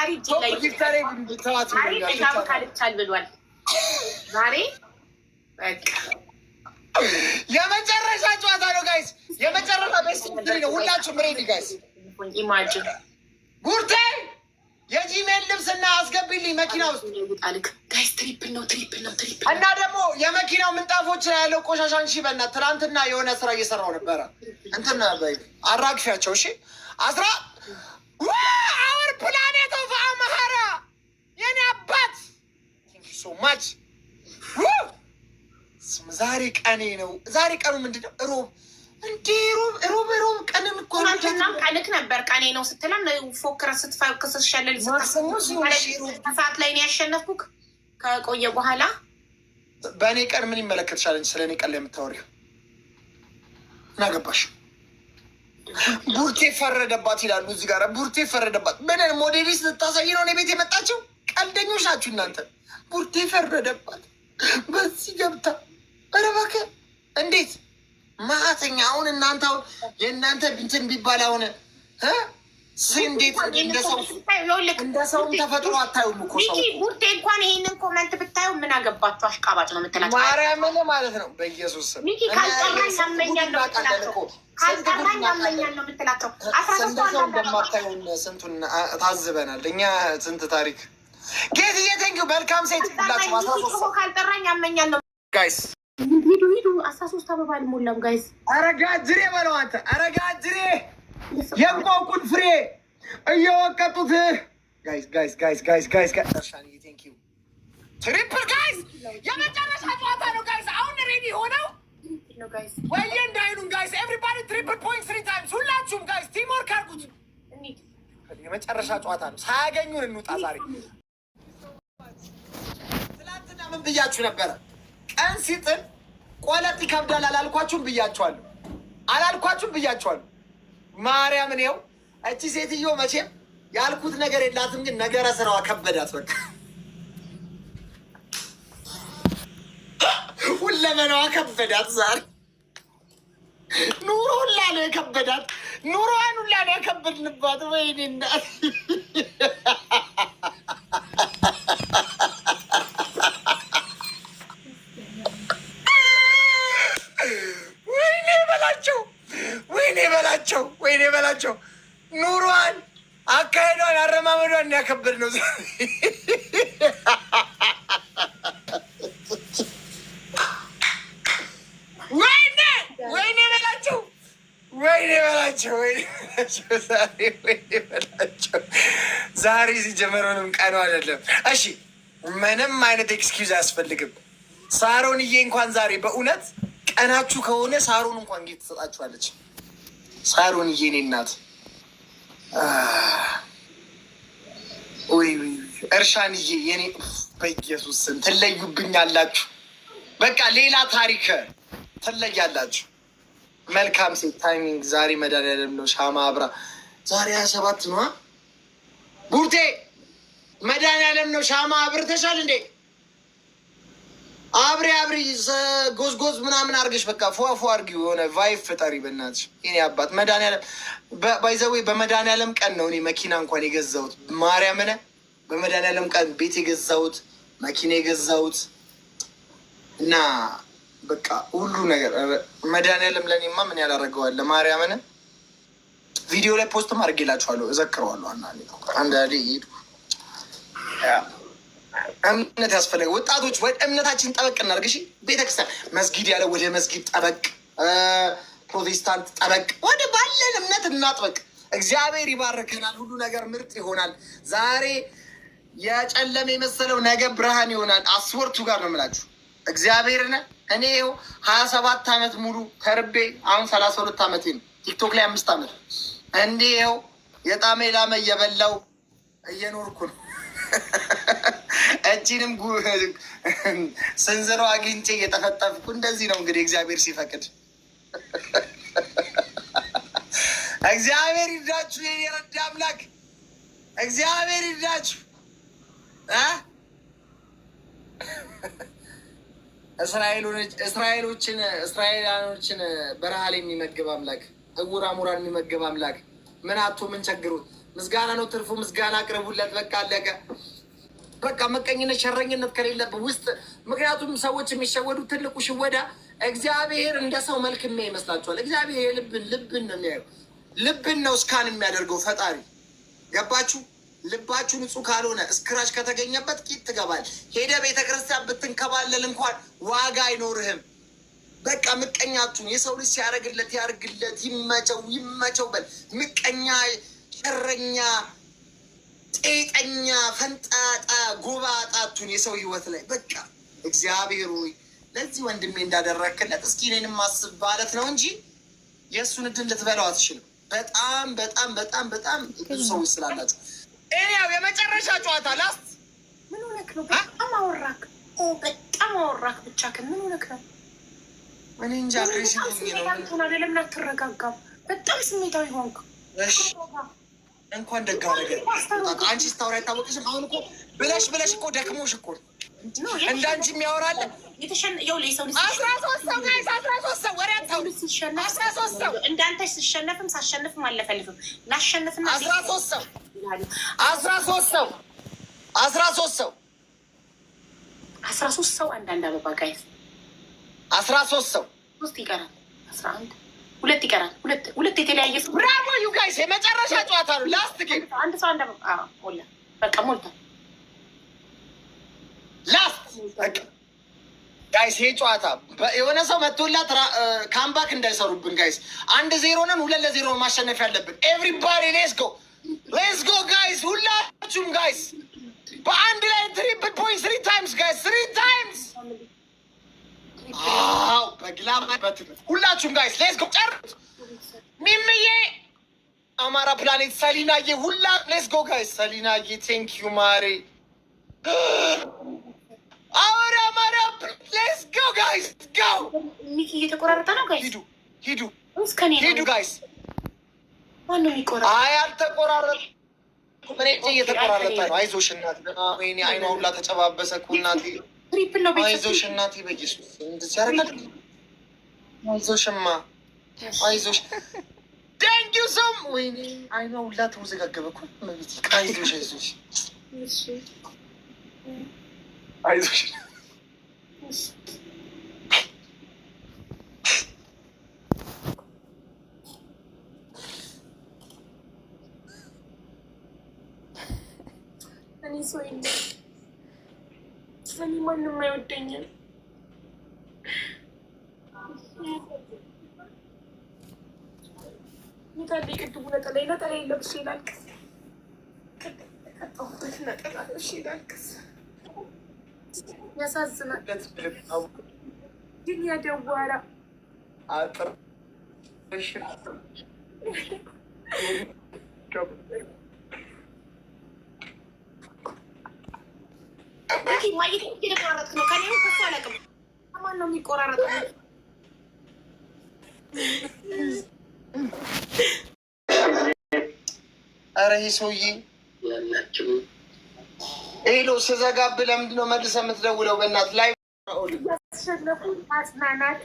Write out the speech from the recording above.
ፈጣሪ እጅ ላይ ዛሬ ተሻም ካልቻል ብሏል። ዛሬ የመጨረሻ ጨዋታ ነው ጋይስ፣ የመጨረሻ ቤስት ነው። ሁላችሁም ሬዲ ጋይስ። ኢማጂን ቡርቴ የጂሜል ልብስና አስገቢልኝ መኪና ውስጥ ጋይስ። ትሪፕል ነው እና ደግሞ የመኪናው ምንጣፎች ላይ ያለው ቆሻሻን ሺ በእናትህ ትናንትና የሆነ ስራ እየሰራው ነበረ። እንትን አራግፊያቸው እሺ። አስራ አወር ፕላኔት ኦፍ አማራ የኔ አባት ሶ ማች ዛሬ ቀኔ ነው። ዛሬ ቀኑ ምንድን ነው? ሮብ እንዴ? ሮብ ቀንም እኮ ናም ቀንክ ነበር። ቀኔ ነው ስትለም ፎክረ ስትሸለል ሰዓት ላይ ነው ያሸነፍኩክ። ከቆየ በኋላ በእኔ ቀን ምን ይመለከትሻል? ስለ እኔ ቀን ላይ የምታወሪው ምን አገባሽ? ቡርቴ ፈረደባት ይላሉ እዚህ ጋር። ቡርቴ ፈረደባት ምን ሞዴሊስት ልታሳይ ነው እኔ ቤት የመጣችው? ቀልደኞች ናችሁ እናንተ። ቡርቴ ፈረደባት በዚህ ገብታ ኧረ እባክህ እንዴት ማተኛ አሁን እናንተ አሁን የእናንተ እንትን ቢባል አሁን እንዴት እንደ ሰውም ተፈጥሮ አታዩም እኮ ሰው። ቡርቴ እንኳን ይሄንን ኮመንት ብታዩ ምን አገባችሁ? አሽቃባጭ ነው የምትላቸው ማርያምን ማለት ነው። በኢየሱስ ስም ሚኪ ካልጠራኝ ያመኛል ነው የምትላቸው። ካልጠራኝ ያመኛል ነው የምትላቸው። እንደ ሰው እንደማታዩን ስንቱን ታዝበናል እኛ። ስንት ታሪክ ጌትዬ ቴንኪው። መልካም ሴት ሁላችሁ። 13 ካልጠራኝ ያመኛል ነው ጋይስ። ሂዱ 13 አበባ አልሞላም ጋይስ። አረጋ ጅሬ በለው አንተ። አረጋ ጅሬ የቆቁን ፍሬ እየወቀጡት ጋይስ። እርሻንዬ ቴንኪው። ትሪፕል ጋይስ የመጨረሻ ጨዋታ ነው ጋይስ። አሁን ሬዲ ሆነው ወየ እንዳይሉን ጋይስ። ኤቭሪባዲ ትሪፕል ፖይንት 3 ታይምስ። ሁላችሁም ጋይስ ቲም ወርክ አድርጉት። የመጨረሻ ጨዋታ ነው። ሳያገኙን እንውጣ ዛሬ። ትናንትና ምን ብያችሁ ነበረ? ቀን ሲጥል ቆለጥ ይከብዳል አላልኳችሁም? ብያችኋለሁ። ማርያምን ይኸው እቺ ሴትዮ መቼም ያልኩት ነገር የላትም፣ ግን ነገረ ስራዋ ከበዳት። በቃ ሁለመናዋ ከበዳት። ዛሬ ኑሮ ሁላ ነው የከበዳት። ኑሮዋን ሁላ ነው የከበድንባት። ወይኔ እናት ወይኔ በላቸው። ኑሯን፣ አካሄዷን፣ አረማመዷን ያከበድ ነው። ወይኔ በላቸው። ዛሬ ሲጀመረንም ቀኑ አይደለም። እሺ ምንም አይነት ኤክስኪውዝ አያስፈልግም። ሳሮንዬ እንኳን ዛሬ በእውነት ቀናችሁ ከሆነ ሳሮን እንኳን ጌት ትሰጣችኋለች። ሳሮንዬ የኔ እናት እርሻንዬ የኔ በኢየሱስ ስም ትለዩብኛላችሁ። በቃ ሌላ ታሪክ ትለያላችሁ። መልካም ሴት ታይሚንግ። ዛሬ መድኃኒዓለም ነው። ሻማ አብራ ዛሬ 27 ነው። ቡርቴ መድኃኒዓለም ነው። ሻማ አብርተሻል እንዴ? አብሬ ጎዝጎዝ ምናምን አድርገሽ በቃ ፏፏ አድርጊ። የሆነ ቫይብ ፍጠሪ በእናትሽ የኔ አባት። መድኃኒዓለም ባይዘዌ በመድኃኒዓለም ቀን ነው እኔ መኪና እንኳን የገዛሁት። ማርያምን በመድኃኒዓለም ቀን ቤት የገዛሁት መኪና የገዛሁት እና በቃ ሁሉ ነገር መድኃኒዓለም ለእኔማ ምን ያላረገዋል። ማርያምን ቪዲዮ ላይ ፖስትም አድርጌላችኋለሁ፣ እዘክረዋለሁ። አንዳንዴ ሄዱ እምነት ያስፈለገ ወጣቶች ወደ እምነታችን ጠበቅ እናድርግ። እሺ ቤተክርስቲያን መስጊድ ያለ ወደ መስጊድ ጠበቅ፣ ፕሮቴስታንት ጠበቅ፣ ወደ ባለን እምነት እናጥበቅ። እግዚአብሔር ይባርከናል። ሁሉ ነገር ምርጥ ይሆናል። ዛሬ የጨለመ የመሰለው ነገ ብርሃን ይሆናል። አስወርቱ ጋር ነው የምላችሁ እግዚአብሔርን። እኔ ይኸው 27 ዓመት ሙሉ ተርቤ አሁን 32 ዓመቴ ነው። ቲክቶክ ላይ 5 ዓመት እንዲህ ይኸው የጣመ ላመ እየበላው እየኖርኩ ነው። እጅንም ስንዝሮ አግኝቼ እየጠፈጠፍኩ እንደዚህ ነው እንግዲህ እግዚአብሔር ሲፈቅድ። እግዚአብሔር ይርዳችሁ፣ የረዳ አምላክ እግዚአብሔር ይርዳችሁ። እስራኤላኖችን በረሃ ላይ የሚመግብ አምላክ፣ እውር አሞራን የሚመግብ አምላክ፣ ምን አቶ ምን ቸግሮት ምስጋና ነው ትርፉ። ምስጋና አቅርቡለት። በቃ አለቀ። በቃ መቀኝነት፣ ሸረኝነት ከሌለብህ ውስጥ። ምክንያቱም ሰዎች የሚሸወዱ ትልቁ ሽወዳ እግዚአብሔር እንደ ሰው መልክ የሚያይ ይመስላችኋል። እግዚአብሔር ልብን ነው የሚያየው። ልብን ነው እስካን የሚያደርገው ፈጣሪ። ገባችሁ? ልባችሁ ንጹህ ካልሆነ እስክራች ከተገኘበት ቂጥ ትገባል። ሄደ ቤተክርስቲያን ብትንከባለል እንኳን ዋጋ አይኖርህም። በቃ ምቀኛችሁን የሰው ልጅ ሲያደርግለት ያርግለት፣ ይመቸው በል። ምቀኛ፣ ሸረኛ፣ ጤጠኛ፣ ፈንጣጣ፣ ጎባጣቱን የሰው ህይወት ላይ በቃ እግዚአብሔር ሆይ ለዚህ ወንድሜ እንዳደረክለት እስኪ እኔንም ማስብ ማለት ነው እንጂ የእሱን እድል ልትበላው አትችልም። በጣም በጣም በጣም በጣም ብዙ ሰዎች ስላላችሁ ያው የመጨረሻ ጨዋታ ላስት። ምን ሆነክ ነው? በጣም አወራክ፣ በጣም አወራክ። ብቻ ግን ምን ሆነክ ነው? እኔ እንጃ። ለምን አትረጋጋም? በጣም ስሜታዊ ሆንክ። እንኳን ደጋ ነገር አንቺ ስታወራ አይታወቅሽም። አሁን እኮ ብለሽ እኮ ደክሞሽ እኮ እንዳንቺ የሚያወራለ 13 ሰው ጋይስ፣ 13 ሰው ወሬ አታውሩ። 13 ሰው እንዳንተ ሲሸነፍም ሳሸንፍም አለፈልፍም ላሸንፍና 13 ሰው 13 ሰው 13 ሰው 13 ሰው አንዳንድ አበባ ጋይስ 13 ሰው 3 ይቀራል። 11 2 ይቀራል። ሁለት የተለያየ ሰው። ብራቮ ዩ ጋይስ፣ የመጨረሻ ጨዋታ ነው። ላስት ጌም። አንድ ሰው አንድ አበባ ሞላ። በቃ ሞልታ ላስት ጋይስ። ይሄ ጨዋታ የሆነ ሰው መቶላት ካምባክ እንዳይሰሩብን ጋይስ። 1-0 ነን፣ 2-0 ማሸነፍ ያለብን። ኤቭሪባዲ ሌትስ ጎ ጋይስ፣ ሁላችሁም ጋይስ በአንድ ላይ ትሪፕል ፖይንት 3 ታይምስ ጋይስ፣ 3 ታይምስ። አዎ በግላበት ሁላችሁም ጋይስ ሌትስ ጎ። ጨርስ ሚሚዬ፣ አማራ ፕላኔት፣ ሰሊናዬ፣ ሁላ ሌትስ ጎ ጋይስ። ሰሊናዬ ቴንክ ዩ ማሬ። አወራ አማራ ሌትስ ጎ ጋይስ ጎ። ሚኪ እየተቆራረጠ ነው ጋይስ። ሂዱ ጋይስ። ማን ነው የሚቆራረጥ? አይ አልተቆራረጥ፣ ምን እየተቆራረጠ ነው። አይዞሽ እናት። ወይኔ አይኗ ሁላ ተጨባበሰ እኮ እናቴ። ትሪፕል ነው። አይዞሽ እናቴ፣ በኢየሱስ እንደዚህ ያደርጋል። አይዞሽማ፣ አይዞሽ። ቴንክ ዩ ሶም። ወይኔ አይኗ ሁላ ተወዘጋገበ እኮ። አይዞሽ አይዞሽ። እኔ ሰው እኔ ማንም አይወደኝም። ሚታሌ ቅድሙ ነጠላ ለብሼ ላልቅስ። ቀጣሁበት ነጠላ ለብሼ ላልቅስ። ያሳዝናል ግን ያደዋራ አጥር ማየት እየተቆራረጥክ ነው። ከኔ ከሱ አላውቅም። ማን ነው የሚቆራረጠው? ኧረ ይህ ሰውዬ ሄሎ፣ ስዘጋብህ ለምንድን ነው መልሰህ የምትደውለው? በእናትህ ላይ ያስሸነፉ ማጽናናት